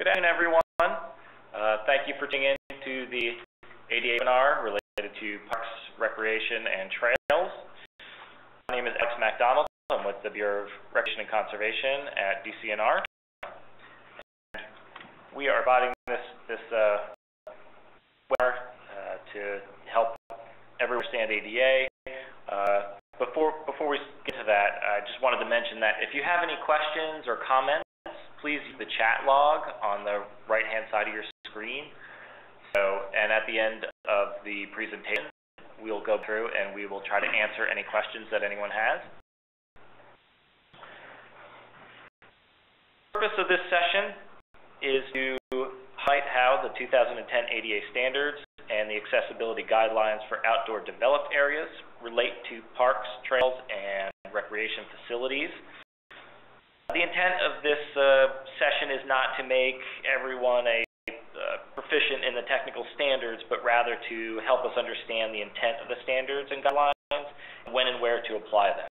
Good afternoon, everyone. Thank you for tuning in to the ADA webinar related to parks, recreation, and trails. My name is Alex MacDonald. I'm with the Bureau of Recreation and Conservation at DCNR. And we are providing this webinar to help everyone understand ADA. Before we get to that, I just wanted to mention that if you have any questions or comments, please use the chat log on the right-hand side of your screen. And at the end of the presentation, we'll go through and we will try to answer any questions that anyone has. The purpose of this session is to highlight how the 2010 ADA standards and the accessibility guidelines for outdoor developed areas relate to parks, trails, and recreation facilities. The intent of this session is not to make everyone a proficient in the technical standards, but rather to help us understand the intent of the standards and guidelines, and when and where to apply them.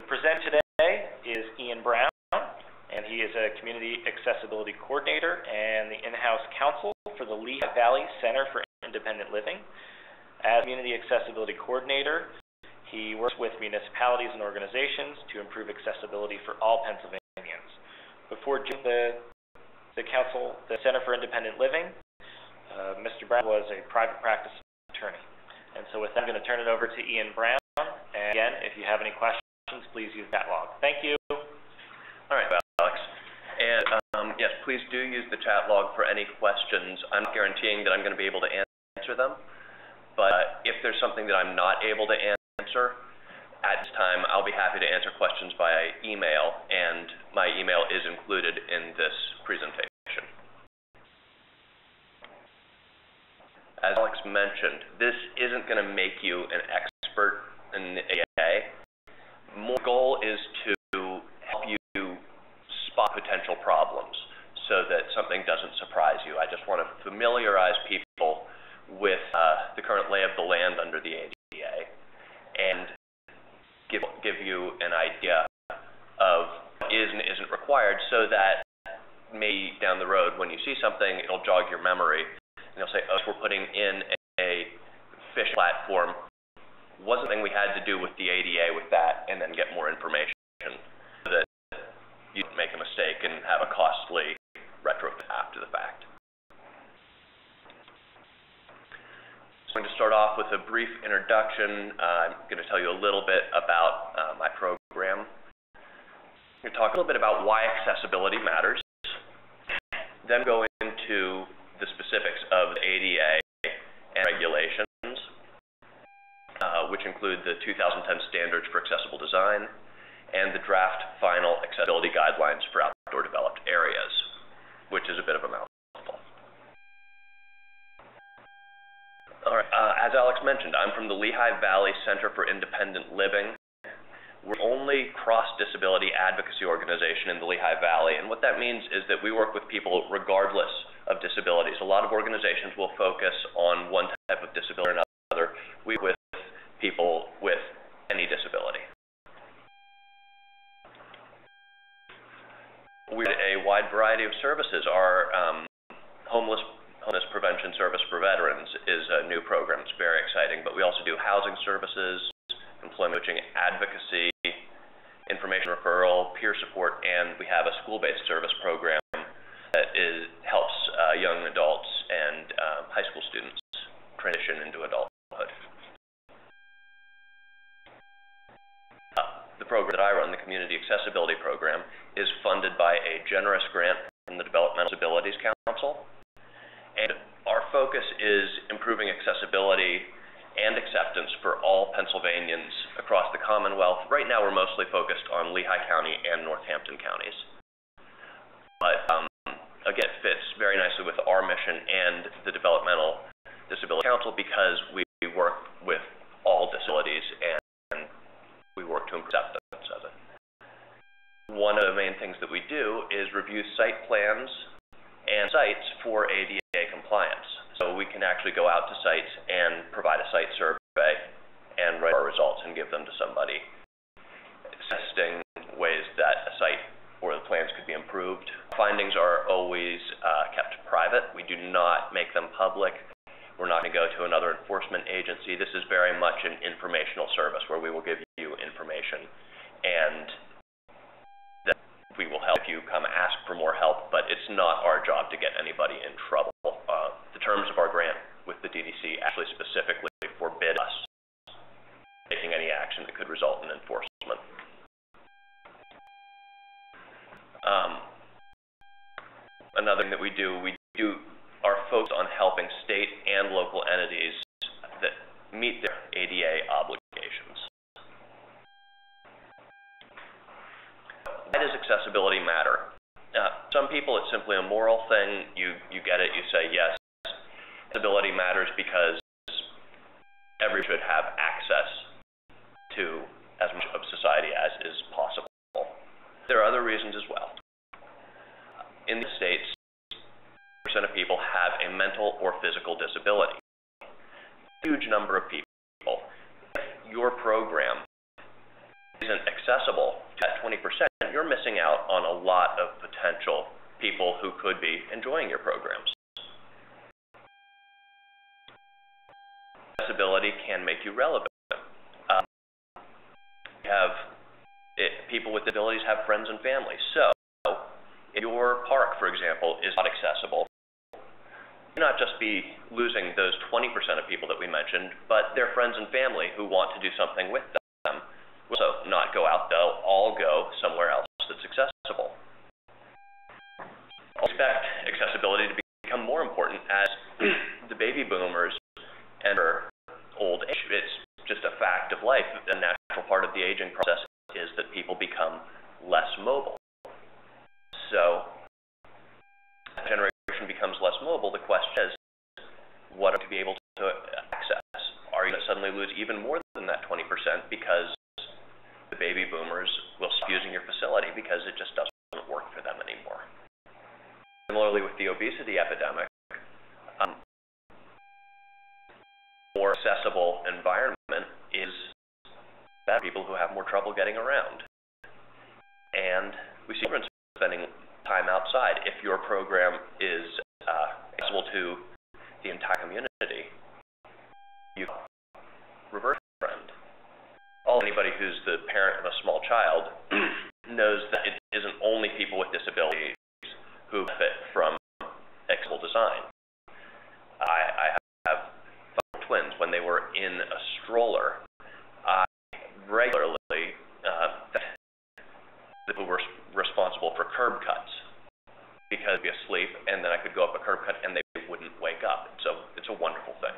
The presenter today is Ian Brown, and he is a Community Accessibility Coordinator and the in-house counsel for the Lehigh Valley Center for Independent Living. As Community Accessibility Coordinator, he works with municipalities and organizations to improve accessibility for all Pennsylvanians. Before joining the council, the Center for Independent Living, Mr. Brown was a private practice attorney. And so with that, I'm going to turn it over to Ian Brown. And again, if you have any questions, please use that log. Thank you. All right, Alex. And yes, please do use the chat log for any questions. I'm not guaranteeing that I'm going to be able to answer them, but if there's something that I'm not able to answer at this time, I'll be happy to answer questions by email, and my email is included in this presentation. As Alex mentioned, this isn't going to make you an expert in ADA. My goal is to help you spot potential problems so that something doesn't surprise you. I just want to familiarize people with the current lay of the land under the ADA and give you an idea of what is and isn't required, so that maybe down the road when you see something, it'll jog your memory and you'll say, oh, we're putting in a fish platform. Wasn't something we had to do with the ADA with that, and then get more information so that you don't make a mistake and have a costly retrofit after the fact. I'm going to start off with a brief introduction. I'm going to tell you a little bit about my program. I'm going to talk a little bit about why accessibility matters, then go into the specifics of the ADA and regulations, which include the 2010 Standards for Accessible Design and the draft final accessibility guidelines for outdoor developed areas, which is a bit of a mouthful. All right, as Alex mentioned, I'm from the Lehigh Valley Center for Independent Living. We're the only cross-disability advocacy organization in the Lehigh Valley, and what that means is that we work with people regardless of disabilities. A lot of organizations will focus on one type of disability or another. We work with people with any disability. We have a wide variety of services. Our homeless prevention service for veterans is a new program. It's very exciting, but we also do housing services, employment coaching, advocacy, information referral, peer support, and we have a school-based service program that helps young adults and high school students transition into adulthood. The program that I run, the Community Accessibility Program, is funded by a generous grant from the Developmental Disabilities Council. And our focus is improving accessibility and acceptance for all Pennsylvanians across the Commonwealth. Right now, we're mostly focused on Lehigh County and Northampton counties. But again, it fits very nicely with our mission and the Developmental Disability Council, because we work with all disabilities and we work to improve acceptance of it. One of the main things that we do is review site plans and sites for ADA compliance. So we can actually go out to sites and provide a site survey and write our results and give them to somebody, suggesting ways that a site or the plans could be improved Findings are always kept private. We do not make them public. We're not going to go to another enforcement agency. This is very much an informational service where we will give you information, and then we will help you come ask for more help, but it's not our job to get anybody in trouble. The terms of our grant with the DDC actually specifically forbid us taking any action that could result in enforcement. Another thing that we do are focused on helping state and local entities that meet their ADA obligations. Why does accessibility matter? Some people, it's simply a moral thing. You get it, you say yes. Accessibility matters because everyone should have access to as much of society as is possible. There are other reasons as well. In the States, 10% of people have a mental or physical disability. A huge number of people. If your program isn't accessible to that 20%, you're missing out on a lot of potential people who could be enjoying your programs. Accessibility can make you relevant. People with disabilities have friends and family. So, if your park, for example, is not accessible, you'll not just be losing those 20% of people that we mentioned, but their friends and family who want to do something with them will also not go out. They'll all go somewhere else that's accessible. I expect accessibility to become more important as the baby boomers enter old age. It's just a fact of life. A natural part of the aging process is that people become less mobile. So, as the generation becomes less mobile, the question is, what are you to be able to access? Are you going to suddenly lose even more than that 20% because the baby boomers will stop using your facility because it just doesn't work for them anymore? Similarly with the obesity epidemic, more accessible environment is better for people who have more trouble getting around. And we see children spending time outside. If your program is accessible to the entire community, you reverse trend. Anybody who's the parent of a small child knows that it isn't only people with disabilities who benefit from accessible design. I have twins. When they were in a stroller, I regularly who were responsible for curb cuts because they'd be asleep, and then I could go up a curb cut and they wouldn't wake up. So it's a wonderful thing.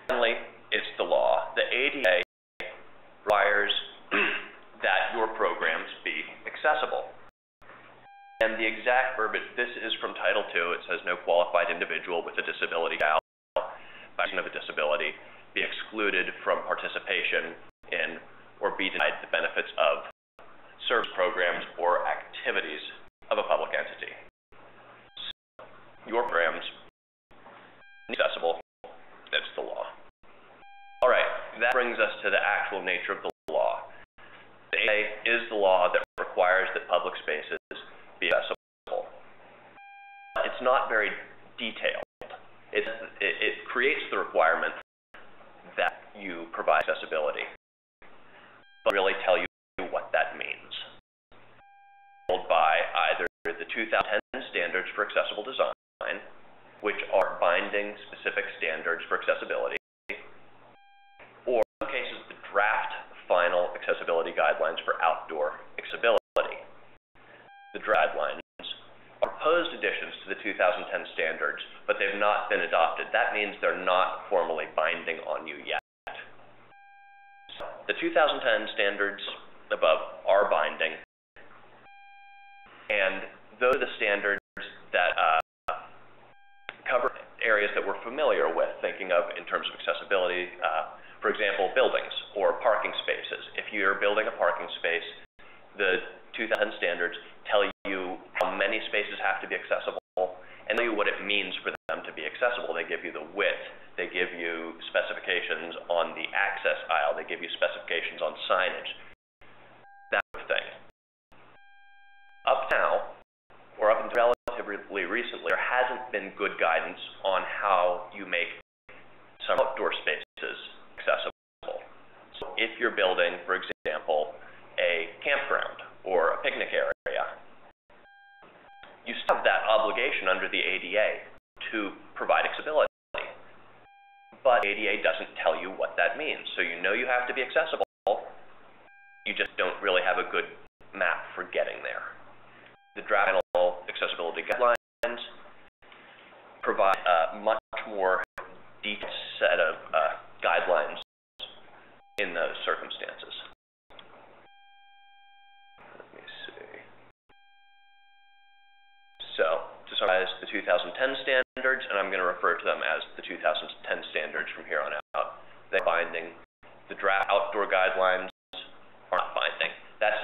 Finally, it's the law. The ADA requires that your programs be accessible. And the exact verbiage, this is from Title II. It says no qualified individual with a disability shall, by reason of a disability, be excluded from participation in or be denied the benefits of service programs or activities of a public entity. So, your programs are accessible. That's the law. All right, that brings us to the actual nature of the law. The ADA is the law that requires that public spaces be accessible. It's not very detailed. It creates the requirement that you provide accessibility, but really tell you what that means. By either the 2010 standards for accessible design, which are binding specific standards for accessibility, or in some cases the draft final accessibility guidelines for outdoor accessibility. The guidelines are proposed additions to the 2010 standards, but they've not been adopted. That means they're not formally binding on you yet. So, the 2010 standards above are binding, and those are the standards that cover areas that we're familiar with, thinking of in terms of accessibility, for example, buildings or parking spaces. If you're building a parking space, the 2010 standards tell you how many spaces have to be accessible and tell you what it means for them to be accessible. They give you the width, they give you specifications on the access aisle, they give you specifications on signage, that sort of thing. been good guidance on how you make some outdoor spaces accessible. So if you're building, for example, a campground or a picnic area, you still have that obligation under the ADA to provide accessibility. But ADA doesn't tell you what that means. So you know you have to be accessible, you just don't really have a good map for getting there. The draft accessibility guidelines provide a much more detailed set of guidelines in those circumstances. Let me see. So, to summarize, the 2010 standards, and I'm going to refer to them as the 2010 standards from here on out, they're binding. The draft outdoor guidelines are not binding. That's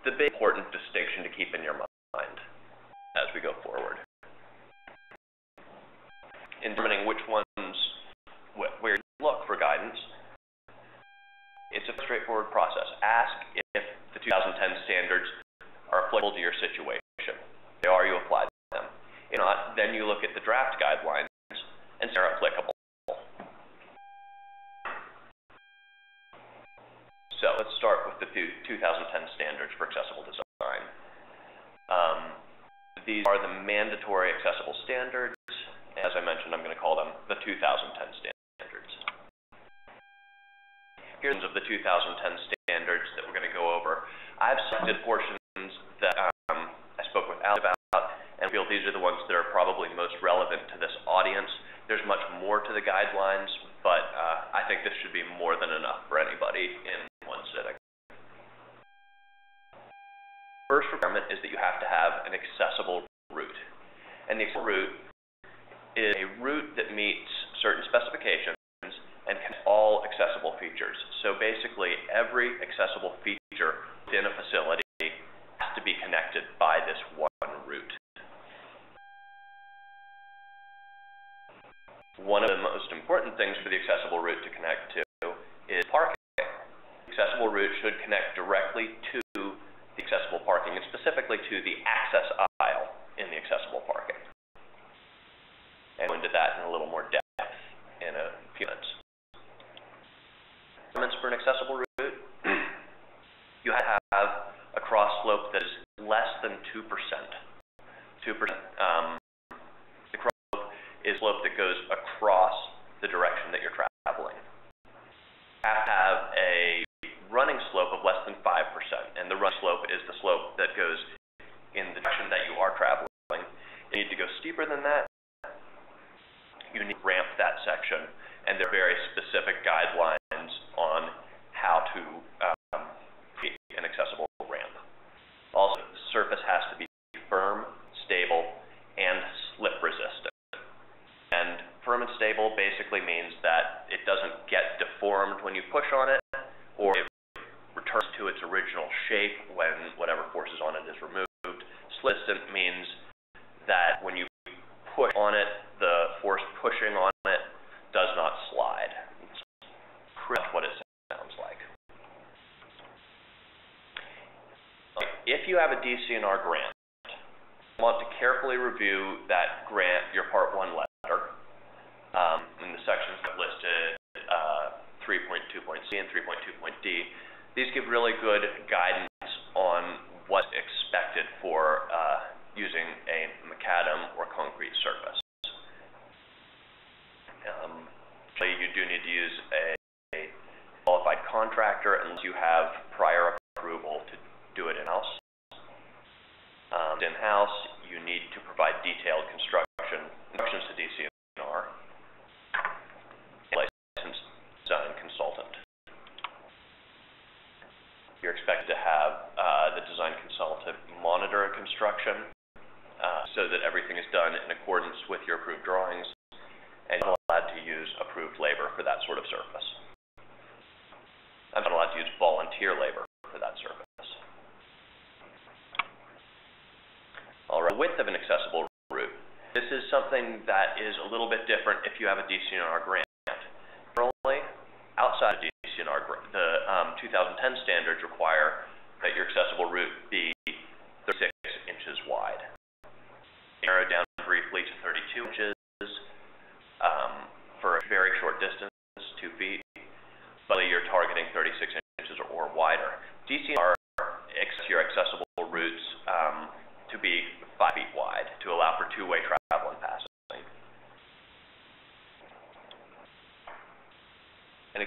the big important distinction to keep in your mind as we go forward. In determining which ones, where you look for guidance, it's a straightforward process. Ask if the 2010 standards are applicable to your situation. If they are, you apply them. If not, then you look at the draft guidelines and see if they're applicable. So let's start with the 2010 standards for accessible design. These are the mandatory accessible standards. As I mentioned, I'm going to call them the 2010 standards. Here's of the 2010 standards that we're going to go over. I've selected portions that I spoke with Al about, and feel these are the ones that are probably most relevant to this audience. There's much more to the guidelines, but I think this should be more than enough for anybody in one sitting. First requirement is that you have to have an accessible route. And the accessible route is a route that meets certain specifications and connects all accessible features. So basically, every accessible feature within a facility has to be connected by this one route. One of the most important things for the accessible route to connect to is parking. The accessible route should connect directly to the accessible parking, and specifically to the access aisle in the accessible parking. And go into that in a little more depth in a few minutes. For an accessible route, you have to have a cross slope that is less than 2%. 2%. The cross slope is a slope that goes across the direction that you're traveling. You have to have a running slope of less than 5%, and the running slope is the slope that goes in the direction that you are traveling. You need to go steeper than that. You need to ramp that section, and there are very specific guidelines on how to create an accessible ramp. Also, the surface has to be firm, stable, and slip resistant. And firm and stable basically means that it doesn't get deformed when you push on it, or it returns to its original shape when whatever force is on it is removed. Slip resistant means that when you push on it, the force pushing on it does not slide. It's pretty much what it sounds like. If you have a DCNR grant, you want to carefully review that grant, your Part 1 letter, in the sections that listed 3.2.C and 3.2.D. These give really good guidance on what's expected for using a macadam or concrete surface. So you do need to use a qualified contractor unless you have prior approval to do it in-house. In-house, you need to provide detailed instructions to DCNR, a licensed design consultant. You're expected to have the design consultant monitor a construction so that everything is done in accordance with your approved drawings, and you're not allowed to use approved labor for that sort of surface. I'm not allowed to use volunteer labor for that surface. All right, width of an accessible route. This is something that is a little bit different if you have a DCNR grant. Normally, outside of DCNR, the 2010 standards require that your accessible route be 36 inches wide. Narrowed down briefly to 32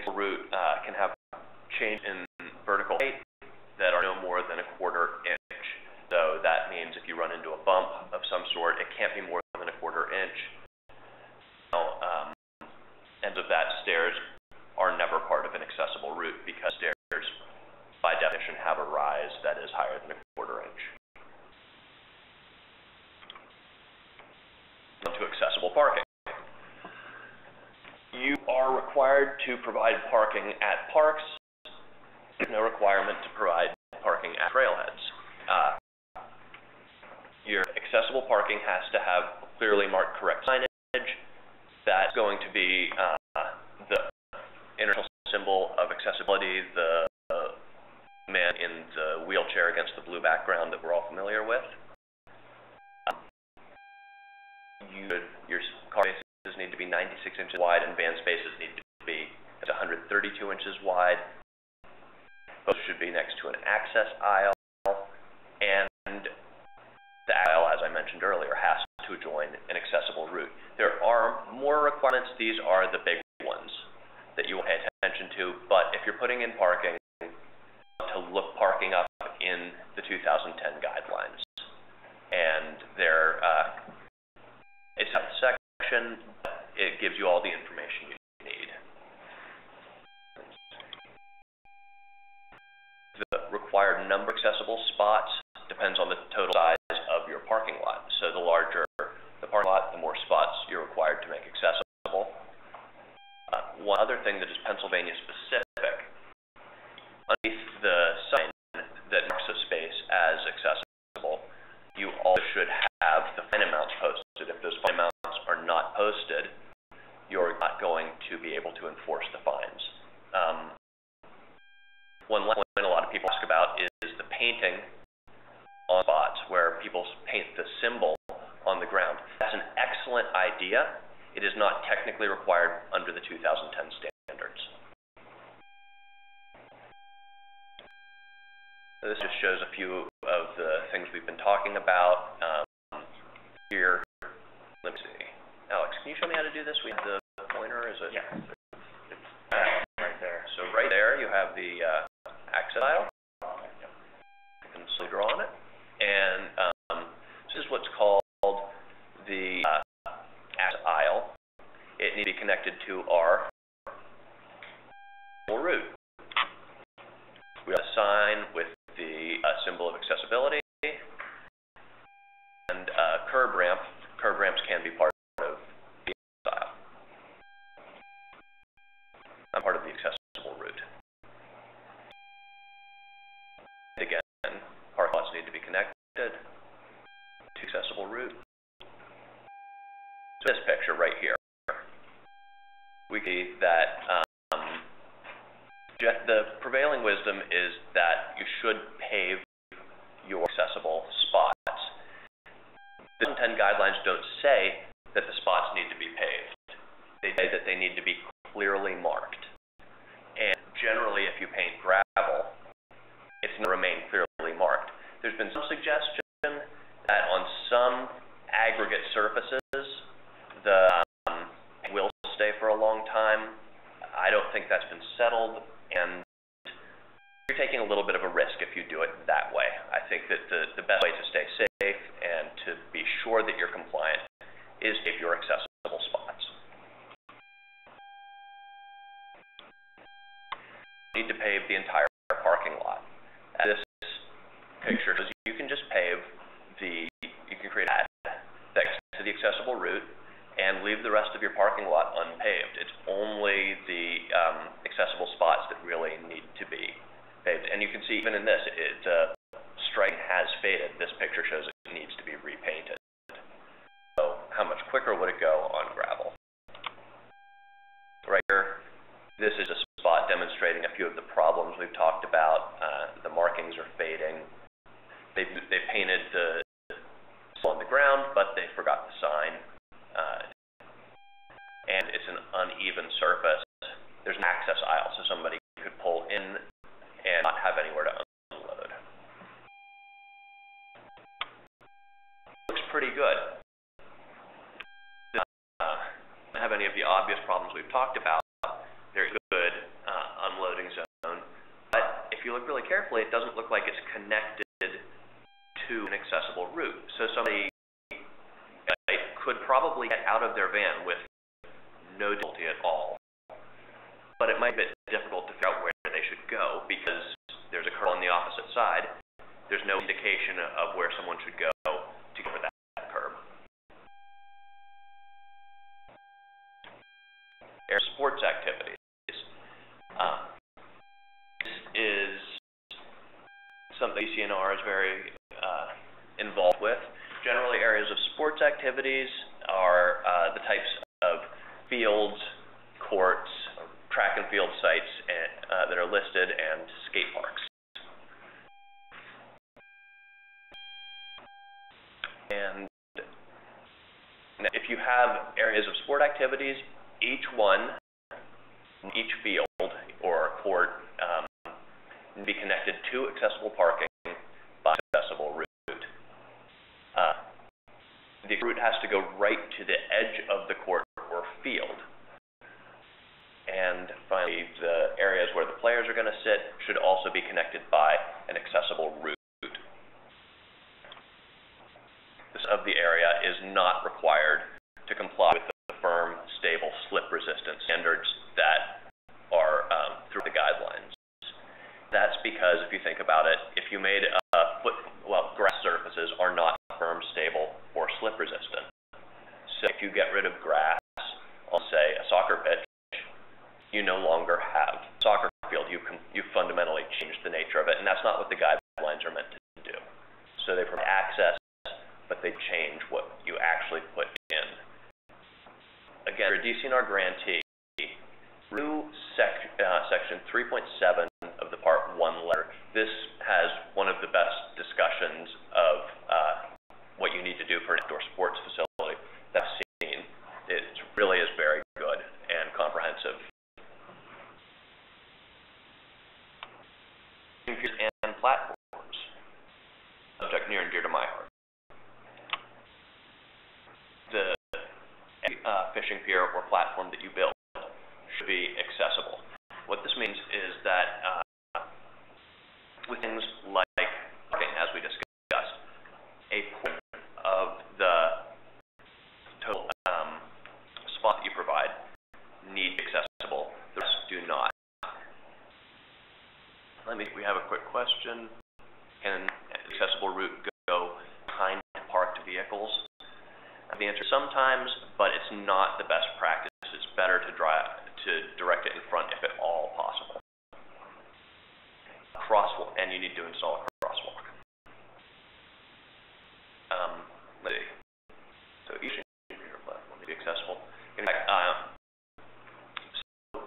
accessible route can have change in vertical height that are no more than a quarter inch. So that means if you run into a bump of some sort, it can't be more than a quarter inch. Now, ends of that stairs are never part of an accessible route because stairs, by definition, have a rise that is higher than a quarter inch. To accessible parking. You are required to provide parking at parks. There's no requirement to provide parking at trailheads. Your accessible parking has to have clearly marked correct signage. That's going to be the international symbol of accessibility, the man in the wheelchair against the blue background that we're all familiar with. Your car spaces need to be 96 inches wide, and van spaces need to be 132 inches wide. Both should be next to an access aisle, and the aisle, as I mentioned earlier, has to join an accessible route. There are more requirements. These are the big ones that you will pay attention to, but if you're putting in parking, to look parking up in the 2010 guidelines. And it's a section, it gives you all the information you need. The required number of accessible spots depends on the total size of your parking lot. So the larger the parking lot, the more spots you're required to make accessible. One other thing that is Pennsylvania specific, underneath the sign that marks a space as accessible, you also should have the fine amounts posted. If those fine amounts are not posted, you're not going to be able to enforce the fines. One point a lot of people ask about is the painting on spots where people paint the symbol on the ground. That's an excellent idea. It is not technically required under the 2010 standards. So this just shows a few of the things we've been talking about. Here, let me see. Alex, can you show me how to do this? We have the pointer, is it? Yeah. It's right there. So right there, you have the access aisle. You can slowly draw on it. And this is what's called the access aisle. It needs to be connected to our route. We have a sign with the symbol of accessibility and curb ramp. Curb ramps can be part of the aisle. Not part of the accessible route. Again, parking lots need to be connected to accessible route. So this picture right here, we see that the prevailing wisdom is that you should pave your accessible spots. The 2010 guidelines don't say that the spots need to be paved. They say that they need to be clearly marked. And generally, if you paint gravel, it's going to remain clearly marked. There's been some suggestion that on some aggregate surfaces, the will stay for a long time. I don't think that's been settled, and you're taking a little bit of a risk if you do it that way. I think that the best way to stay safe and to be sure that you're compliant is pave your accessible spots. You need to pave the entire parking lot. This picture shows you can just pave you can create a pad next to the accessible route and leave the rest of your parking lot unpaved. It's only the accessible spots that really need to be paved. And you can see even in this, the stripe has faded. This picture shows it needs to be repainted. So how much quicker would it go on gravel? Right here, this is a spot demonstrating a few of the problems we've talked about. The markings are fading. They painted the on the ground, but they forgot the sign. And it's an uneven surface. There's an access aisle, so somebody could pull in and not have anywhere to unload. Looks pretty good. Doesn't have any of the obvious problems we've talked about. There's good you look really carefully, it doesn't look like it's connected to an accessible route. So somebody could probably get out of their van with no difficulty at all, but it might be a bit difficult to figure out where they should go because there's a curb on the opposite side. There's no indication of where someone should go to go over that curb. Sports activities. This is something DCNR is very involved with. Generally, areas of sports activities are the types of fields, courts, track and field sites that are listed, and skate parks. And if you have areas of sport activities, each field or court be connected to accessible parking by accessible route. The route has to go right to the edge of the court or field. And finally, the areas where the players are going to sit should also be connected by an accessible route. This of the area is not required to comply with the firm, stable, slip-resistant standards that are through the guidelines. That's because if you think about it, if you made grass surfaces are not firm, stable, or slip-resistant. So if you get rid of grass on, say, a soccer pitch, you no longer have a soccer field. You fundamentally changed the nature of it, and that's not what the guidelines are meant to do. So they provide access, but they change what you actually put in. Again, for a DCNR grantee, through section 3.7 of the Part 1 letter, this has one of the best discussions of what you need to do for an outdoor sports facility that I've seen. It really is very good and comprehensive. And platforms, subject near and dear to my heart. The fishing pier or platform that you build should be accessible. What this means is that with things like parking, as we discussed, a portion of the total spot that you provide need to be accessible. The rest do not. We have a quick question. Can an accessible route go behind parked vehicles? The answer is sometimes, but it's not the best practice. It's better to direct it in front if at all possible. Crosswalk, and you need to install a crosswalk. Let's see. So each platform will be accessible. In fact, so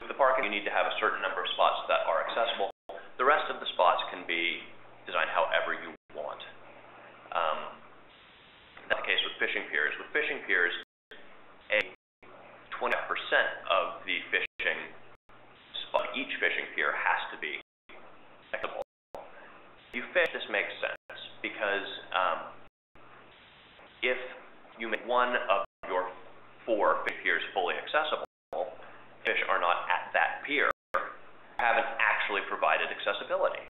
with the parking, you need to have a certain number of spots that are accessible. The rest of the spots can be designed however you want. That's the case with fishing piers. With fishing piers, 20% of the fishing spot, each fishing pier has to be accessible. You fish, this makes sense because if you make one of your 4 fish piers fully accessible, fish are not at that pier, you haven't actually provided accessibility.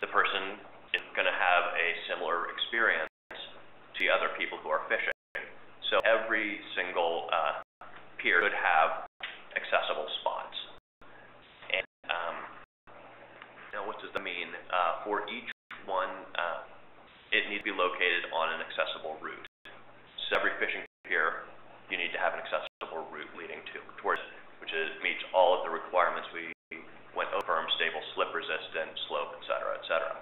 The person is going to have a similar experience to the other people who are fishing. So every single pier should have accessible spots. And now what does that mean? For each one, it needs to be located on an accessible route. So every fishing pier, you need to have an accessible route leading towards it, which meets all of the requirements we went over: firm, stable, slip-resistant, slope, etc., etc.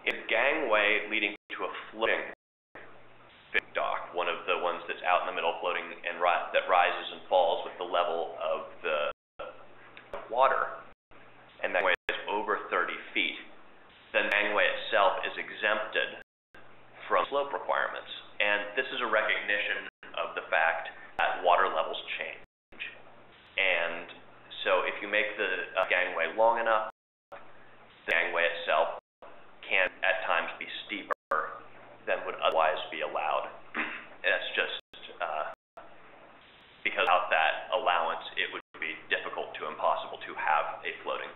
A gangway leading to a floating dock, one of the ones that's out in the middle floating and that rises and falls with the level of the water, and that way is over 30 feet, then the gangway itself is exempted from slope requirements. And this is a recognition of the fact that water levels change. And so if you make the gangway long enough, the gangway itself can at times be steeper than would otherwise be allowed. And that's just because without that allowance, it would be difficult to impossible to have a floating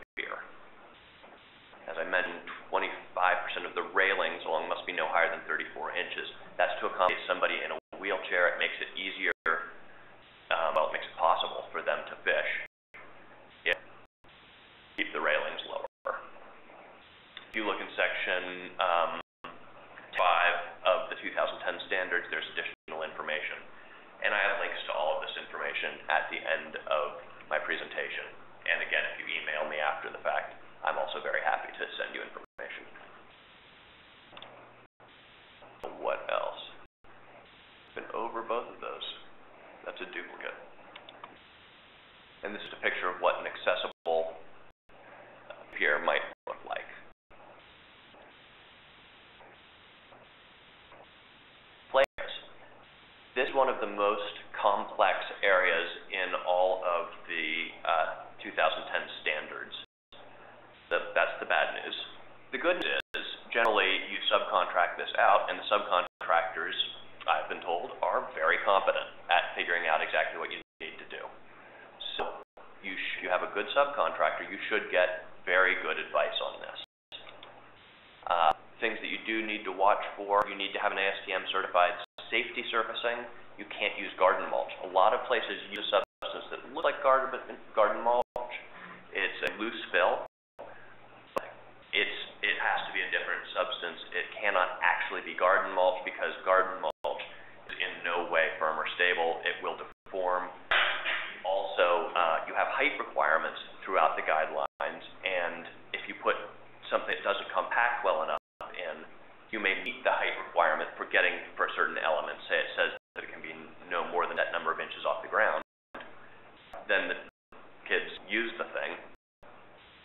wheelchair, it makes it easier, well, it makes it possible for them to fish if you keep the railings lower. If you look in section 5 of the 2010 standards, there's additional information. And I have links to all of this information at the end of my presentation. And again, if you email me after the fact, I'm also very happy to send you information. What else? Been over both of those. That's a duplicate. And this is a picture of what an accessible pier might look like. Players. This is one of the most complex areas in all of the 2010 standards. That's the bad news. The good news is, generally, you subcontract this out, and the subcontractors, I've been told, are very competent at figuring out exactly what you need to do. So, if you have a good subcontractor, you should get very good advice on this. Things that you do need to watch for, you need to have an ASTM certified safety surfacing. You can't use garden mulch. A lot of places use a substance that looks like garden mulch. It's a loose fill. It has to be a different substance. It cannot actually be garden mulch because garden mulch is in no way firm or stable. It will deform. Also, you have height requirements throughout the guidelines, and if you put something that doesn't compact well enough in, you may meet the height requirement for getting for a certain element. Say it says that it can be no more than that number of inches off the ground. Then the kids use the thing,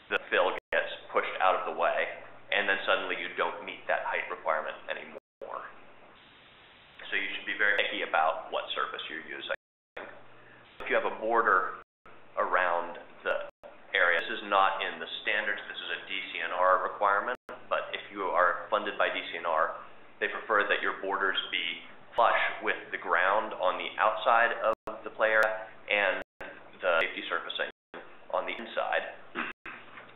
the fill gets pushed out of the way, and then suddenly you don't meet that height requirement anymore. So you should be very picky about what surface you're using. If you have a border around the area, this is not in the standards, this is a DCNR requirement, but if you are funded by DCNR, they prefer that your borders be flush with the ground on the outside of the play area and the safety surfacing on the inside.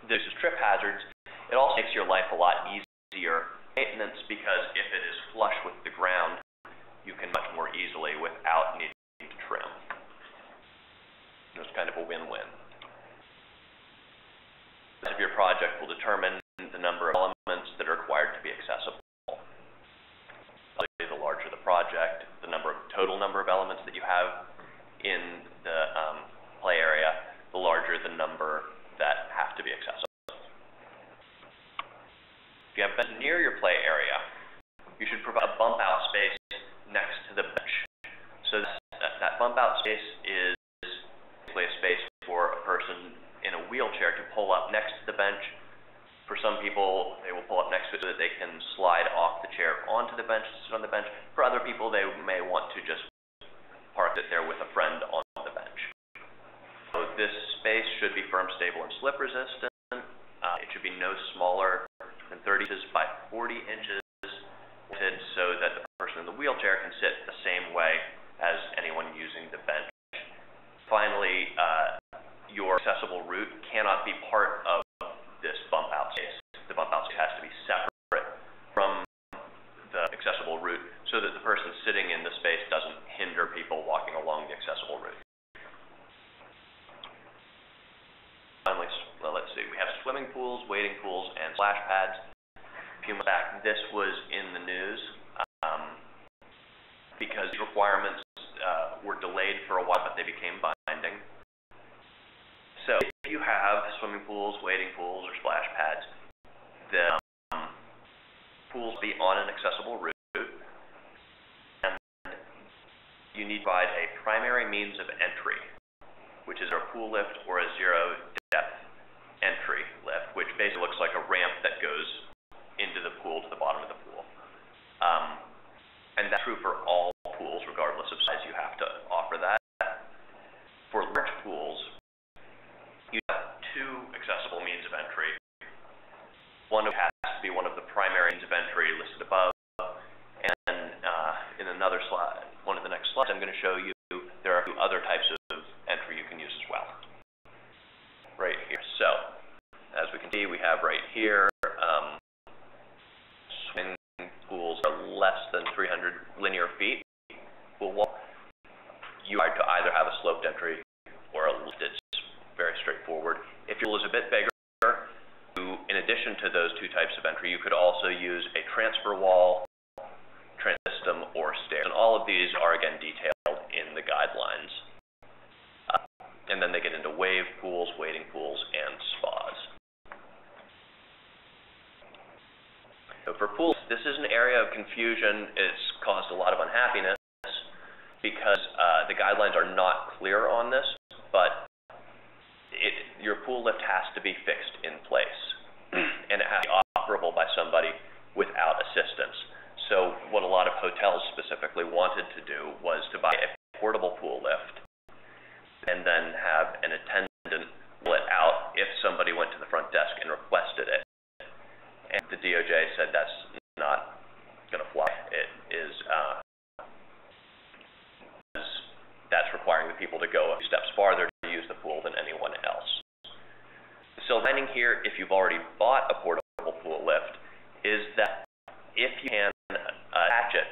This is trip hazards. It also makes your life a lot easier maintenance because if it is flush with the ground, you can much more easily without needing to trim. It's kind of a win-win. Of your project will determine the number of elements that are required to be accessible. The larger the project, the total number of elements that you have in the play area, the larger the number that have to be accessible. If you have benches near your play area, you should provide a bump out space next to the bench. So that bump out space is basically a space for a person in a wheelchair to pull up next to the bench. For some people, they will pull up next to it so that they can slide off the chair onto the bench, sit on the bench. For other people, they may want to just park it there with a friend on the bench. So this space should be firm, stable, and slip resistant. It should be no smaller than 30 inches by 40 inches, so that the person in the wheelchair can sit the same way as anyone using the bench. Finally, your accessible route cannot be part of this bump out space. The bump out space has to be separate from the accessible route so that the person sitting in the space doesn't hinder people walking along the accessible route. Finally, let's see, we have swimming pools, wading pools, and splash pads. A few months back, this was in the news because these requirements were delayed for a while, but they became binding. So if you have swimming pools, wading pools, or splash pads, the pools be on an accessible route, and you need to provide a primary means of entry, which is a pool lift or a zero depth entry lift, which basically looks like a ramp that goes into the pool to the bottom of the pool. And that's true for all pools, regardless of size. You have to offer that. For large pools, you have two accessible means of entry. One has to be one of the primary means of entry listed above, and in another slide, one of the next slides, I'm going to show you there are a few other types of entry you can use as well. Right here. So, as we can see, we have right here, swimming pools are less than 300 linear feet, entry. You could also use a transfer wall, system, or stairs. And all of these are, again, detailed in the guidelines. And then they get into wave pools, wading pools, and spas. So for pools, this is an area of confusion. It's caused a lot of unhappiness because the guidelines are not clear on this, but your pool lift has to be fixed in place, and it has to be operable by somebody without assistance. So what a lot of hotels specifically wanted to do was to buy a portable pool lift and then have an attendant pull it out if somebody went to the front desk and requested it. And the DOJ said that's not going to fly. It is that's requiring the people to go a few steps farther to use the pool than anyone else. So the finding here, if you've already bought a portable pool lift, is that if you can attach it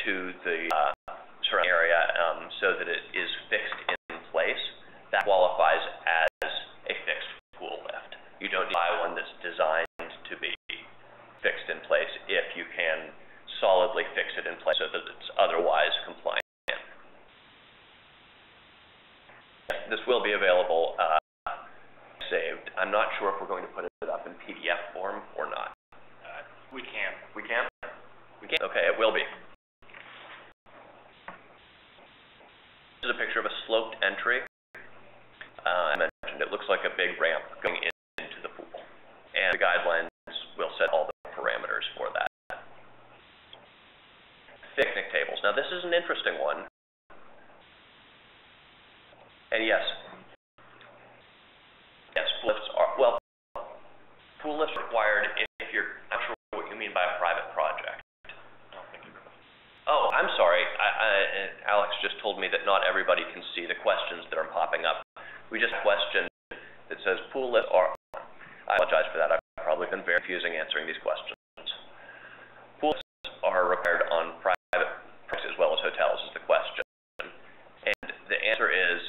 to the surrounding area so that it is fixed in place, that qualifies as a fixed pool lift. You don't need to buy one that's designed to be fixed in place if you can solidly fix it in place so that it's otherwise compliant. This will be available saved. I'm not sure if we're going to put it up in PDF form or not. We can. We can? We can? Okay, it will be. This is a picture of a sloped entry. I mentioned it looks like a big ramp going into the pool. And the guidelines will set all the parameters for that. Picnic tables. Now this is an interesting one. And yes, pool lifts are, well, pool lifts are required if you're, I'm not sure what you mean by a private project. Oh, I'm sorry. Alex just told me that not everybody can see the questions that are popping up. We just had a question that says pool lifts are, I apologize for that. I've probably been very confusing answering these questions. Pool lifts are required on private projects as well as hotels is the question. And the answer is,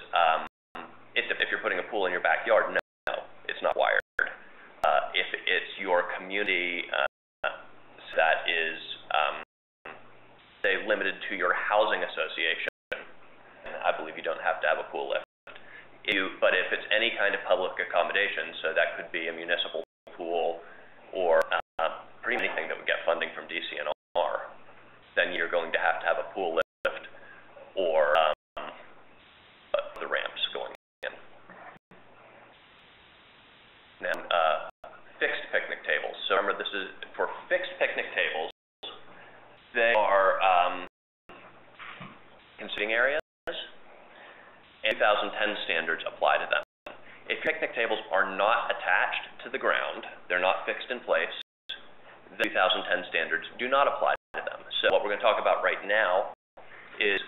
if you're putting a pool in your backyard, no, it's not required. If it's your community that is, say, limited to your housing association, I believe you don't have to have a pool lift. But if it's any kind of public accommodation, so that could be a municipal pool or pretty much anything that would get funding from DCNR, then you're going to have a pool lift or the ramps going in. Now, fixed picnic tables. So remember, this is for fixed picnic tables. They are sitting areas, and 2010 standards apply to them. If picnic tables are not attached to the ground, they're not fixed in place, the 2010 standards do not apply to them. So what we're going to talk about right now is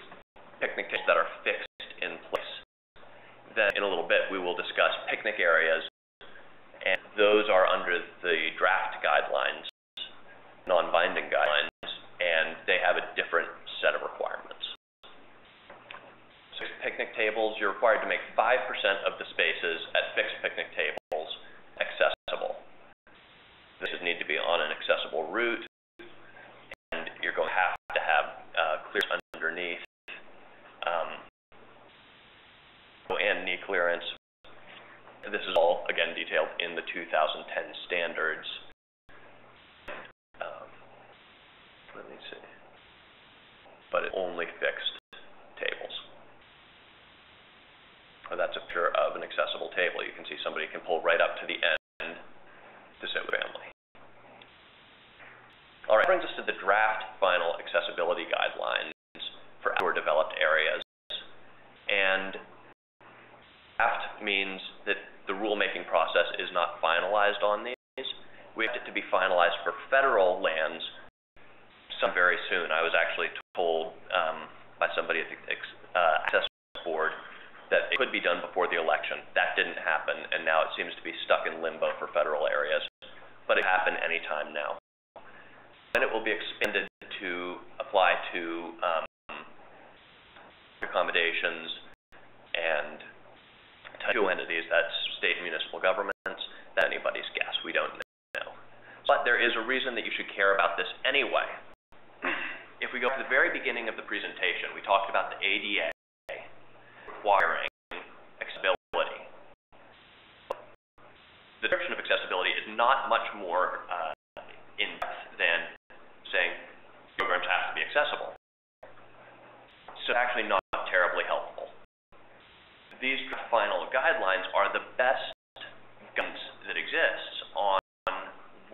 picnic tables that are fixed in place. Then in a little bit we will discuss picnic areas, and those are under the draft guidelines, non-binding guidelines, and they have a different set of requirements. So picnic tables, you're required to make 5% of the spaces at fixed picnic tables accessible. This need to be on an accessible route, and you're going to have clearance underneath, and knee clearance. This is all, again, detailed in the 2010 standards. Let me see. But it's only fixed tables. That's a picture of an accessible table. You can see somebody can pull right up to the end to sit with family. All right, that brings us to the draft final accessibility guidelines for outdoor developed areas. And draft means that the rulemaking process is not finalized on these. We expect it to be finalized for federal lands very soon. I was actually told by somebody at the Access Board that it could be done before the election. That didn't happen, and now it seems to be stuck in limbo for federal areas. But it can happen anytime now. Then it will be expanded to apply to accommodations and two entities, that's state and municipal governments. That's anybody's guess. We don't know. But there is a reason that you should care about this anyway. If we go to the very beginning of the presentation, we talked about the ADA requiring accessibility. The description of accessibility is not much more in-depth than saying programs have to be accessible. So it's actually not terribly helpful. These final guidelines are the best guidance that exists on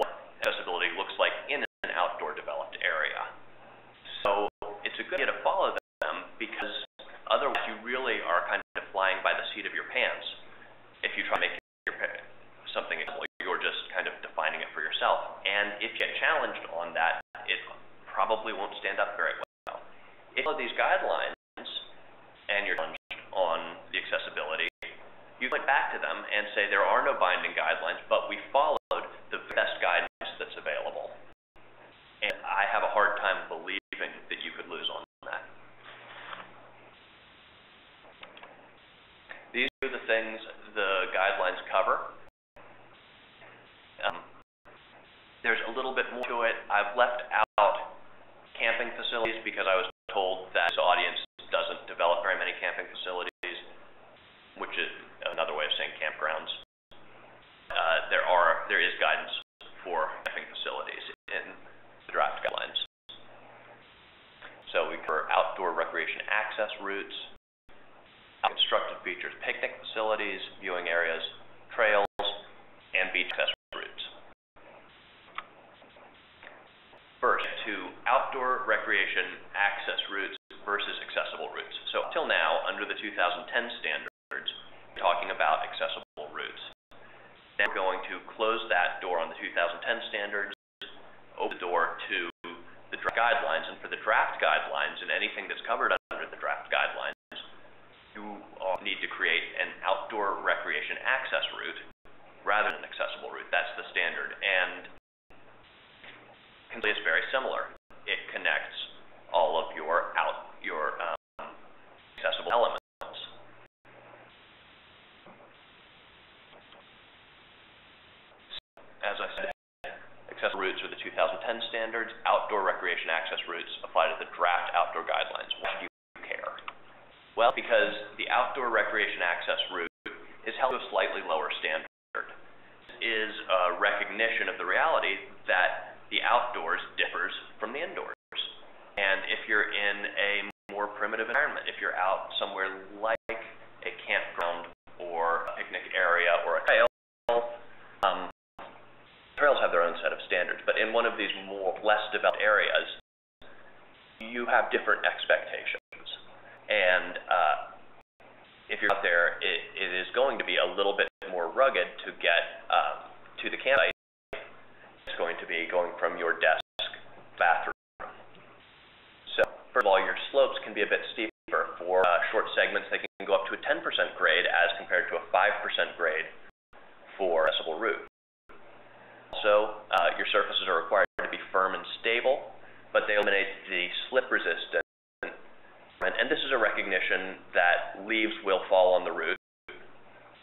what accessibility looks like in an outdoor developed area. So it's a good idea to follow them, because otherwise you really are kind of flying by the seat of your pants. If you try to make something accessible, you're just kind of defining it for yourself. And if you get challenged on that, it probably won't stand up very well. If you follow these guidelines and you're challenged on the accessibility, you point back to them and say there are no binding guidelines, but we followed the best guidance that's available. And I have a hard time believing that you could lose on that. These are the things the guidelines cover. There's a little bit more to it. I've left out camping facilities because I was told that this audience doesn't develop very many camping facilities, which is another way of saying campgrounds. There is guidance for camping facilities in the draft guidelines. So we cover outdoor recreation access routes, constructed features, picnic facilities, viewing areas, trails, and beach access routes. First, to outdoor recreation access routes versus accessible routes. So until now, under the 2010 standards, we're talking about accessible routes. Now we're going to close that door on the 2010 standards, open the door to the draft guidelines, and for the draft guidelines and anything that's covered under the draft guidelines, you need to create an outdoor recreation access route rather than an accessible route. That's the standard, and it's very similar. It connects all of your accessible elements. As I said, accessible routes are the 2010 standards. Outdoor recreation access routes apply to the draft outdoor guidelines. Why do you care? Well, because the outdoor recreation access route is held to a slightly lower standard. It is a recognition of the reality that the outdoors differs from the indoors. And if you're in a more primitive environment, if you're out somewhere like a campground or a picnic area or a trail, trails have their own set of standards, but in one of these less developed areas, you have different expectations. And if you're out there, it is going to be a little bit more rugged to get to the campsite. It's going to be going from your desk to the bathroom. So, first of all, your slopes can be a bit steeper. For short segments, they can go up to a 10% grade as compared to a 5% grade for accessible route. Also, your surfaces are required to be firm and stable, but they eliminate the slip resistance. And this is a recognition that leaves will fall on the route,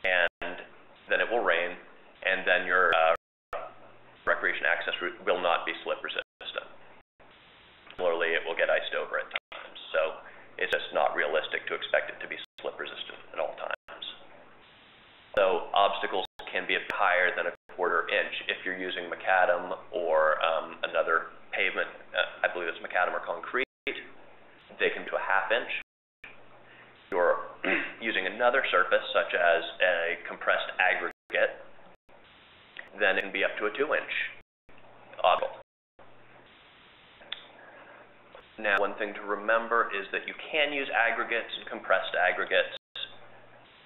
and then it will rain, and then your recreation access route will not be slip resistant. Similarly, it will get iced over at times. So it's just not realistic to expect it to be slip resistant at all times. So obstacles can be a bit higher than a 1/4 inch. If you're using macadam or another pavement, I believe it's macadam or concrete, they can do a 1/2 inch. If you're using another surface, such as a compressed aggregate, then it can be up to a 2-inch obstacle. Now, one thing to remember is that you can use aggregates and compressed aggregates.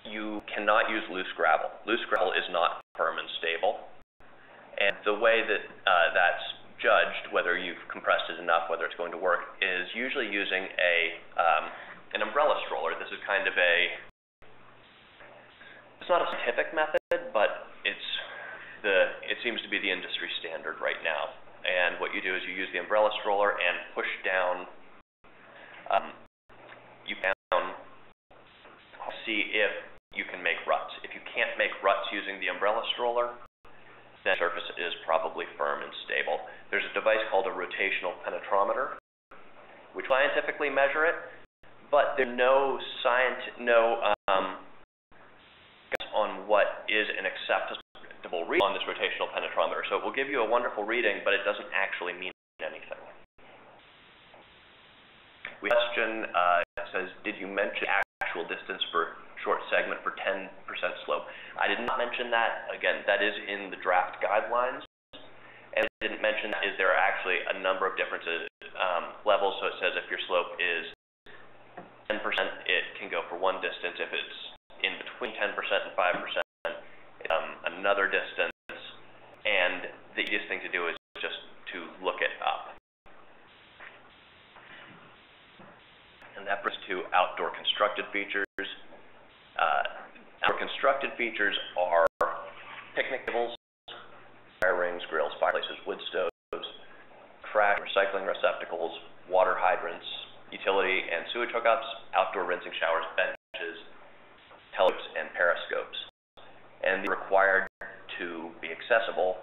You cannot use loose gravel. Loose gravel is not firm and stable. And the way that that's judged, whether you've compressed it enough, whether it's going to work, is usually using an umbrella stroller. This is kind of it's not a scientific method, but it seems to be the industry standard right now. And what you do is you use the umbrella stroller and push down, see if you can make ruts. If you can't make ruts using the umbrella stroller, then the surface is probably firm and stable. There's a device called a rotational penetrometer, which scientifically measure it, but there's no on what is an acceptable reading on this rotational penetrometer. So it will give you a wonderful reading, but it doesn't actually mean anything. Question says, did you mention actual distance for short segment for 10% slope? I did not mention that. Again, that is in the draft guidelines. And I didn't mention that is there are actually a number of differences, levels. So it says if your slope is 10%, it can go for one distance. If it's in between 10% and 5%, another distance. And the easiest thing to do is just to look it up. And that brings to outdoor constructed features. Outdoor constructed features are picnic tables, fire rings, grills, fireplaces, wood stoves, trash and recycling receptacles, water hydrants, utility and sewage hookups, outdoor rinsing showers, benches, telescopes, and periscopes. And they're required to be accessible.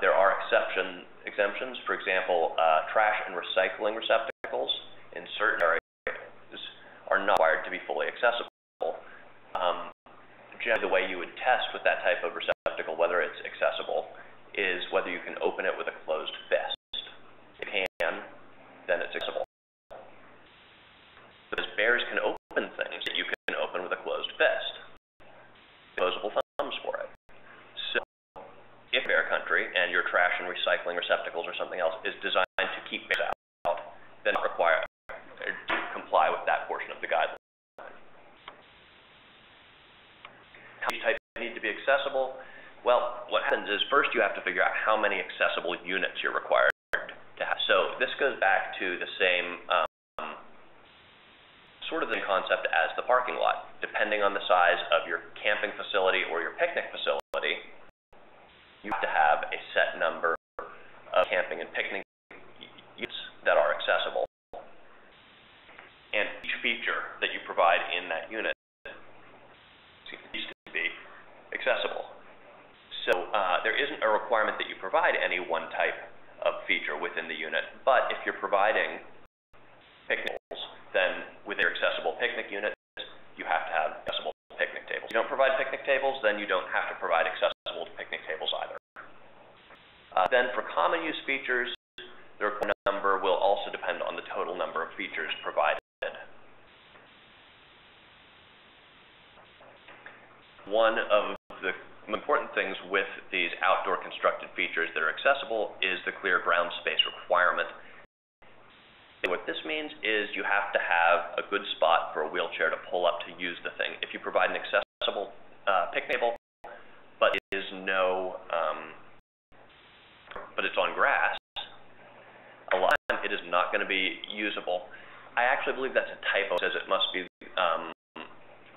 There are exemptions. For example, trash and recycling receptacles in certain areas are not required to be fully accessible. Generally, the way you would test with that type of receptacle whether it's accessible is whether you can open it with a closed fist. If you can, then it's accessible. Because bears can open things that you can open with a closed fist. Opposable thumbs for it. So, if bear country and your trash and recycling receptacles or something else is designed to keep bears out, then it's required to comply with that portion of the guideline. How many types need to be accessible? Well, what happens is first you have to figure out how many accessible units you're required to have. So this goes back to the same sort of the concept as the parking lot. Depending on the size of your camping facility or your picnic facility, you have to have a set number of camping and picnic units that are accessible. And each feature that you provide in that unit needs to be accessible. So there isn't a requirement that you provide any one type of feature within the unit, but if you're providing picnic tables, then with your accessible picnic units, you have to have accessible picnic tables. If you don't provide picnic tables, then you don't have to provide accessible picnic tables either. Then for common use features, the required number will also depend on the total number of features provided. One of the important things with these outdoor constructed features that are accessible is the clear ground space requirement. What this means is you have to have a good spot for a wheelchair to pull up to use the thing. If you provide an accessible picnic table, but it is but it's on grass, a lot of the time it is not going to be usable. I actually believe that's a typo. It says it must be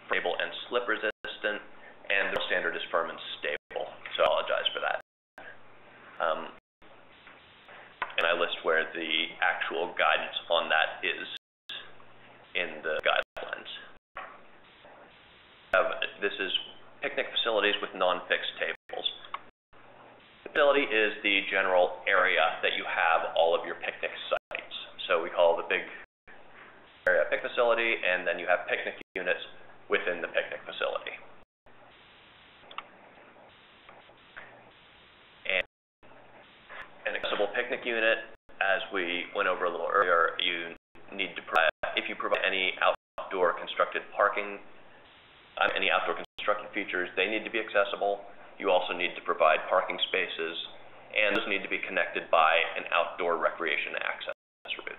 stable and slip resistant, and the standard is firm and stable. So I apologize for that. And I list where the actual guidance on that is in the guidelines. This is picnic facilities with non-fixed tables. The facility is the general area that you have all of your picnic sites. So we call the big area a picnic facility, and then you have picnic units within the picnic facility. And an accessible picnic unit, as we went over a little earlier, you need to provide, if you provide any outdoor constructed parking, any outdoor constructed features, they need to be accessible. You also need to provide parking spaces, and those need to be connected by an outdoor recreation access route.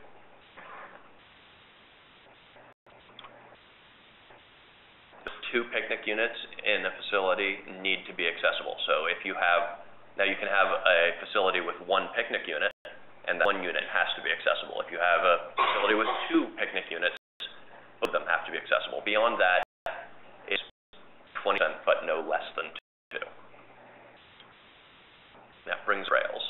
Two picnic units in a facility need to be accessible. So if you have, now you can have a facility with one picnic unit, and that one unit has to be accessible. If you have a facility with two picnic units, both of them have to be accessible. Beyond that, it's 20%, but no less than 2. That brings rails.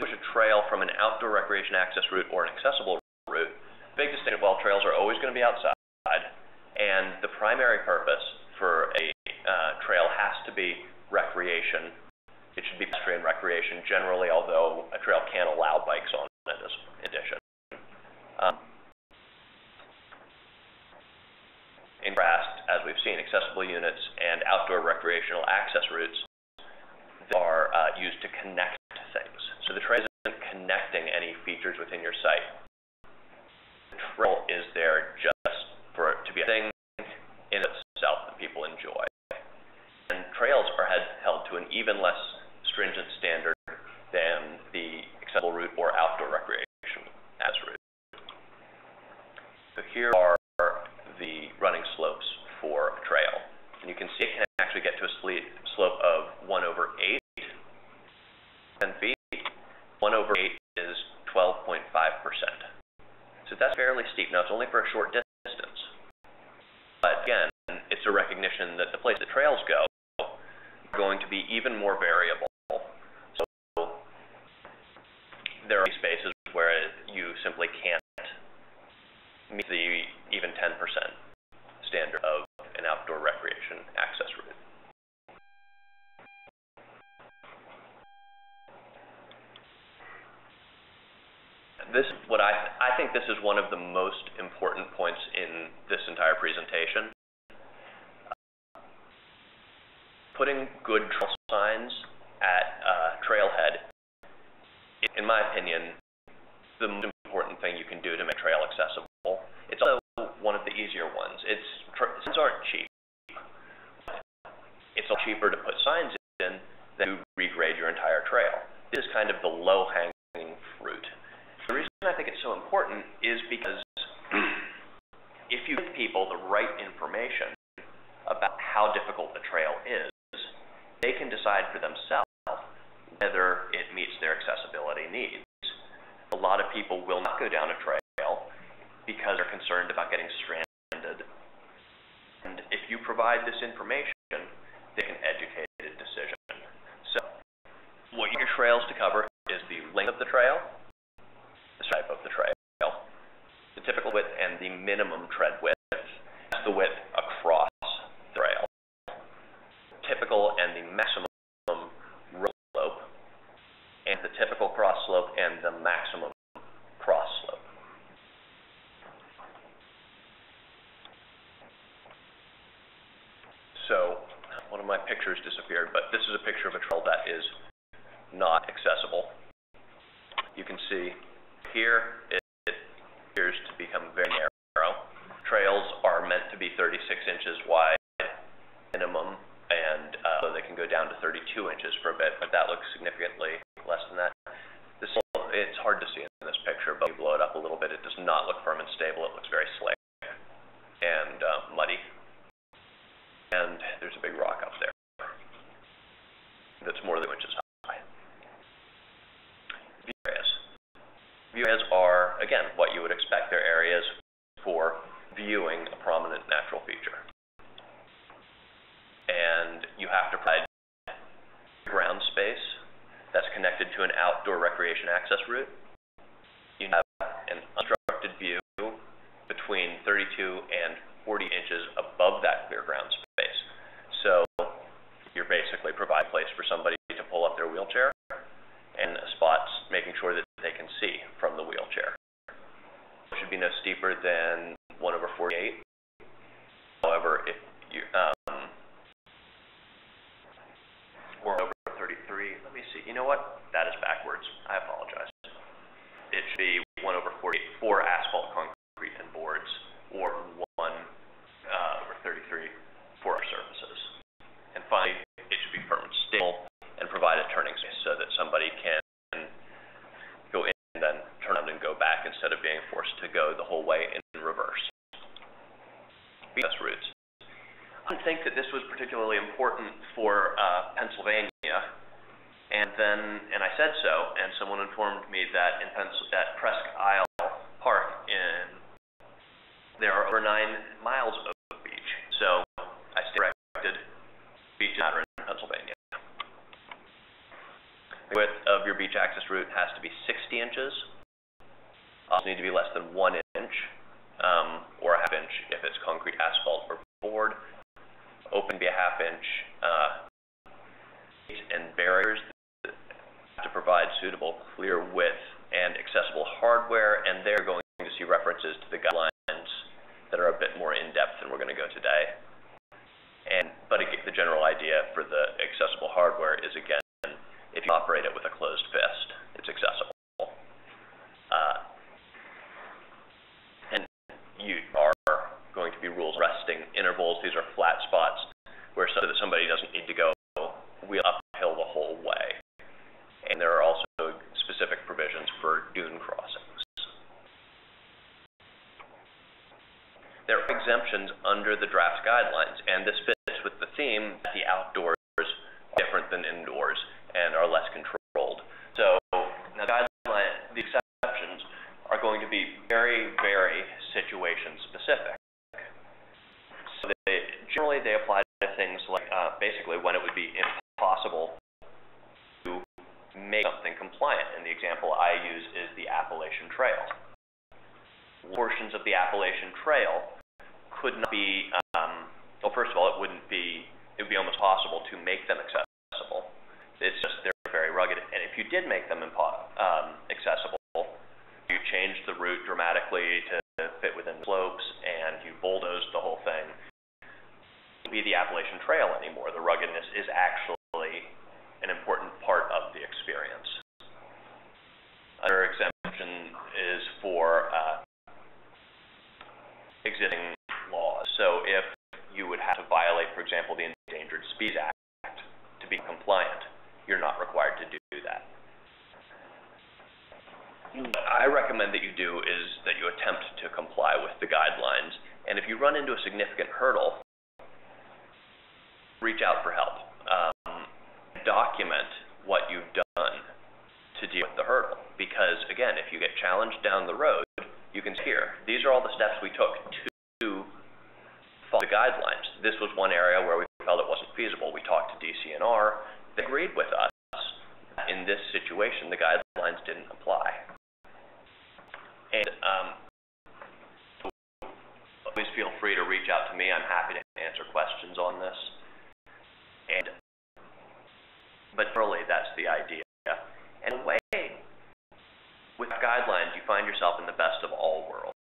Push a trail from an outdoor recreation access route or an accessible route. The big distinction, well, trails are always going to be outside, and And the primary purpose for a trail has to be recreation. It should be pedestrian recreation generally, although a trail can allow bikes on it as in addition. In contrast, as we've seen, accessible units and outdoor recreational access routes are used to connect things. So the trail isn't connecting any features within your site. The trail is there just for it to be a thing in itself that people enjoy. And trails are held to an even less stringent standard than the accessible route or outdoor recreation as route. So here are the running slopes for a trail. And you can see it can actually get to a slope of 1/8, 10 feet. 1/8 is 12.5%. So that's fairly steep. Now, it's only for a short distance. But again, it's a recognition that the place the trails go are going to be even more variable. So there are spaces where you simply can't meet the even 10% standard of an outdoor recreation access route. This is what I think this is one of the most important points in this entire presentation. Putting good trail signs at trailhead, in my opinion, the most important thing you can do to make trail accessible. It's also one of the easier ones. Signs aren't cheap. It's all cheaper to put signs in than to regrade your entire trail. This is kind of the low-hanging fruit. The reason I think it's so important is because if you give people the right information about how difficult the trail is, they can decide for themselves whether it meets their accessibility needs. A lot of people will not go down a trail because they're concerned about getting stranded. And if you provide this information, they can educate a decision. So what your trails to cover is the length of the trail, the type of the trail, the typical width, and the minimum tread width. That's the width across the trail. Typical and the maximum road slope, and the typical cross slope and the maximum cross slope. So one of my pictures disappeared, but this is a picture of a trail that is not accessible. You can see here it appears to become very narrow. Trails are meant to be 36 inches wide minimum, and so they can go down to 32 inches for a bit, but that looks significantly less than that. It's hard to see in this picture, but if you blow it up a little bit, it does not look firm and stable. It looks very slick and muddy. And there's a big rock up there that's more than 2 inches high. View areas. View areas are, again, what you would expect. They're areas for viewing a prominent natural feature. And you have to provide ground space that's connected to an outdoor recreation access route. You have an unobstructed view between 32 and 40 inches above that clear ground space. So you're basically providing a place for somebody to pull up their wheelchair and spots making sure that they can see from the wheelchair. It should be no steeper than 1/48. However, if you or over 33, let me see. You know what? That is backwards. I apologize. It should be 1/48 for asphalt, concrete, and boards, or 1/33 for our surfaces. And finally, it should be firm and stable and provide a turning space so that somebody can go in and then turn around and go back instead of being forced to go the whole way in reverse. Best routes. I didn't think that this was particularly important for Pennsylvania, and I said so, and someone informed me that at Presque Isle Park there are over 9 miles of beach. So I stayed directed beach in Pennsylvania. The width of your beach access route has to be 60 inches. Also need to be less than 1 inch, or a half inch if it's concrete asphalt open be a half-inch and barriers to provide suitable, clear width and accessible hardware, and they're going to see references to the guidelines that are a bit more in-depth than we're going to go today. But again, the general idea for the accessible hardware is, again, if you operate it with a closed fist, it's accessible. And you are going to be rules resting intervals. These are flat spots where somebody doesn't need to go wheel uphill the whole way. And there are also specific provisions for dune crossings. There are exemptions under the draft guidelines, and this fits with the theme that the outdoors are different than indoors and are less controlled. So now the exceptions are going to be very, very situation specific. So generally they apply to things like basically when it would be impossible to make something compliant. And the example I use is the Appalachian Trail. Portions of the Appalachian Trail could not be, well, first of all, it would be almost possible to make them accessible. It's just they're very rugged. And if you did make them accessible, you changed the route dramatically to fit within the slopes and you bulldozed the whole thing, it wouldn't be the Appalachian Trail anymore. The ruggedness is actually an important part of the experience. Another exemption is for existing laws. So if you would have to violate, for example, the Endangered Species Act to be compliant, you're not required to do that. What I recommend that you do is that you attempt to comply with the guidelines, and if you run into a significant hurdle, reach out for help. Document what you've done to deal with the hurdle, because again, if you get challenged down the road, you can see here, these are all the steps we took to follow the guidelines. This was one area where we felt it wasn't feasible. We talked to DCNR. They agreed with us. In this situation, the guidelines didn't apply. And always feel free to reach out to me. I'm happy to answer questions on this. But really, that's the idea. And in a way, with guidelines, you find yourself in the best of all worlds,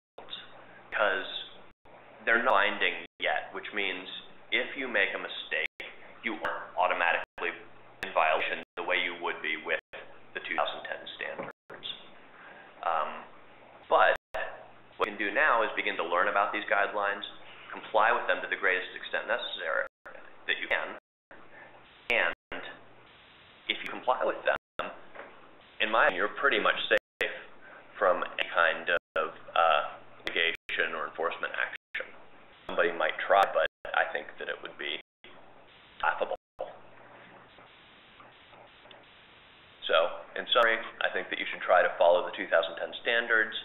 because they're not binding yet, which means if you make a mistake, you aren't automatically in violation the way you would be with the 2010 standards. But what you can do now is begin to learn about these guidelines, comply with them to the greatest extent necessary that you can, and if you comply with them, in my opinion, you're pretty much safe from any kind of litigation or enforcement action. Somebody might try, but I think that it would be laughable. So, in summary, I think that you should try to follow the 2010 standards.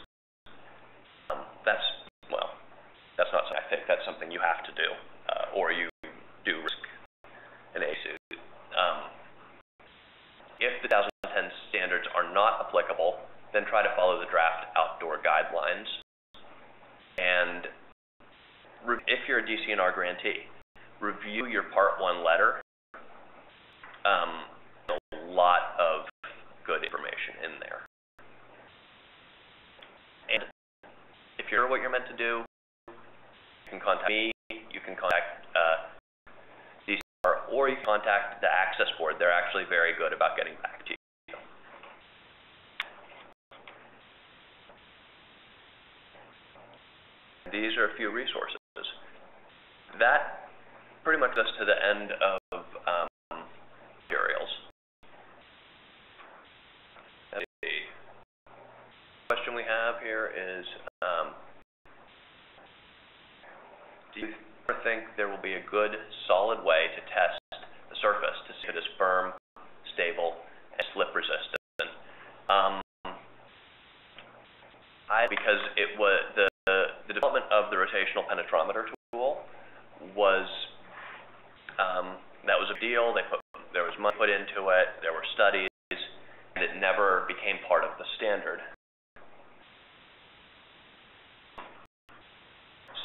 That's not something I think. That's something you have to do, or you do risk an A suit. If the 2010 standards are not applicable, then try to follow the draft outdoor guidelines. And if you're a DCNR grantee, review your Part 1 letter. A lot of good information in there. And if you're what you're meant to do, you can contact me, you can contact DCNR, or you can contact the Access Board. They're actually very good about getting back to you. These are a few resources. That pretty much gets to the end of materials. The question we have here is, do you think there will be a good, solid way to test the surface to see if it is firm, stable, and slip resistant? Because it was the development of the rotational penetrometer tool was that was a deal. There was money put into it. There were studies, and it never became part of the standard.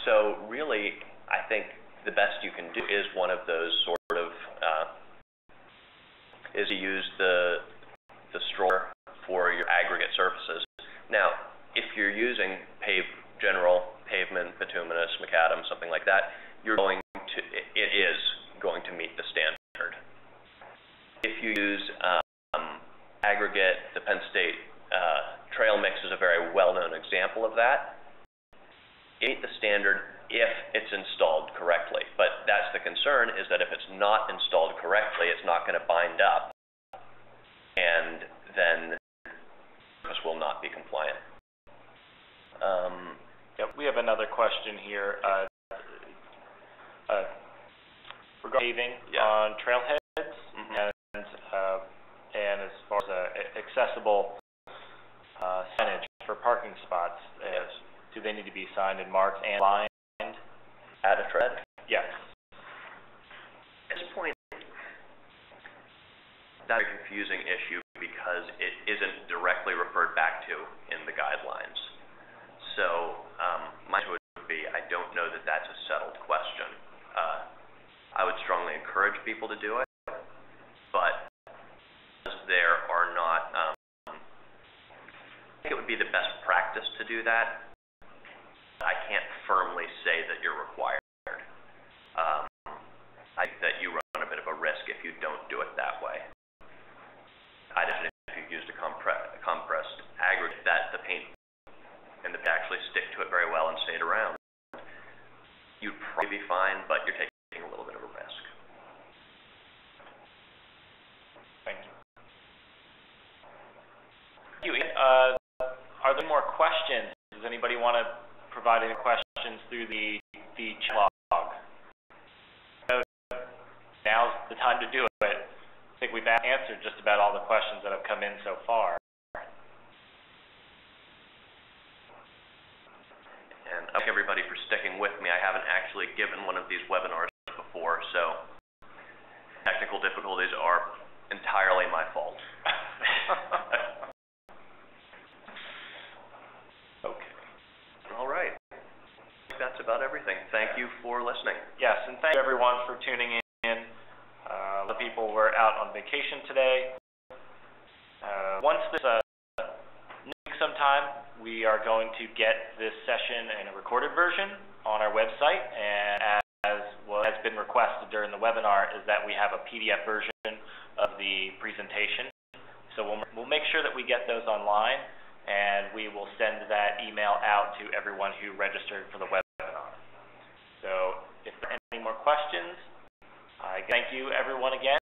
So really, I think the best you can do is one of those sort of, is to use the straw for your aggregate surfaces. Now, if you're using general pavement, bituminous, macadam, something like that, it is going to meet the standard. If you use aggregate, the Penn State trail mix is a very well-known example of that. It meets the standard if it's installed correctly, but that's the concern, is that if it's not installed correctly, it's not going to bind up, and then this will not be compliant. Yep, we have another question here regarding paving on trailheads, and as far as accessible signage for parking spots. Do they need to be signed and marked and lined? At a tread? Yes. At this point, that's a confusing issue because it isn't directly referred back to in the guidelines. So my answer would be, I don't know that that's a settled question. I would strongly encourage people to do it, but there are not, I think it would be the best practice to do that. I can't firmly say that you're required. I think that you run a bit of a risk if you don't do it that way. I'd imagine if you used a compressed aggregate, that the paint and the actually stick to it very well and stayed around, you'd probably be fine, but you're taking a little bit of a risk. Thank you. Are there more questions? Does anybody want to provide any questions through the chat log? Now's the time to do it. I think we've answered just about all the questions that have come in so far. And I thank everybody for sticking with me. I haven't actually given one of these webinars before, so technical difficulties are entirely my fault. Okay. All right. That's about everything. Thank you for listening. Yes, and thank you everyone for tuning in. The people were out on vacation today. Once this next sometime, we are going to get this session in a recorded version on our website, and as what has been requested during the webinar is that we have a PDF version of the presentation. So we'll make sure that we get those online, and we will send that email out to everyone who registered for the webinar. So if there are any more questions, I thank you everyone again.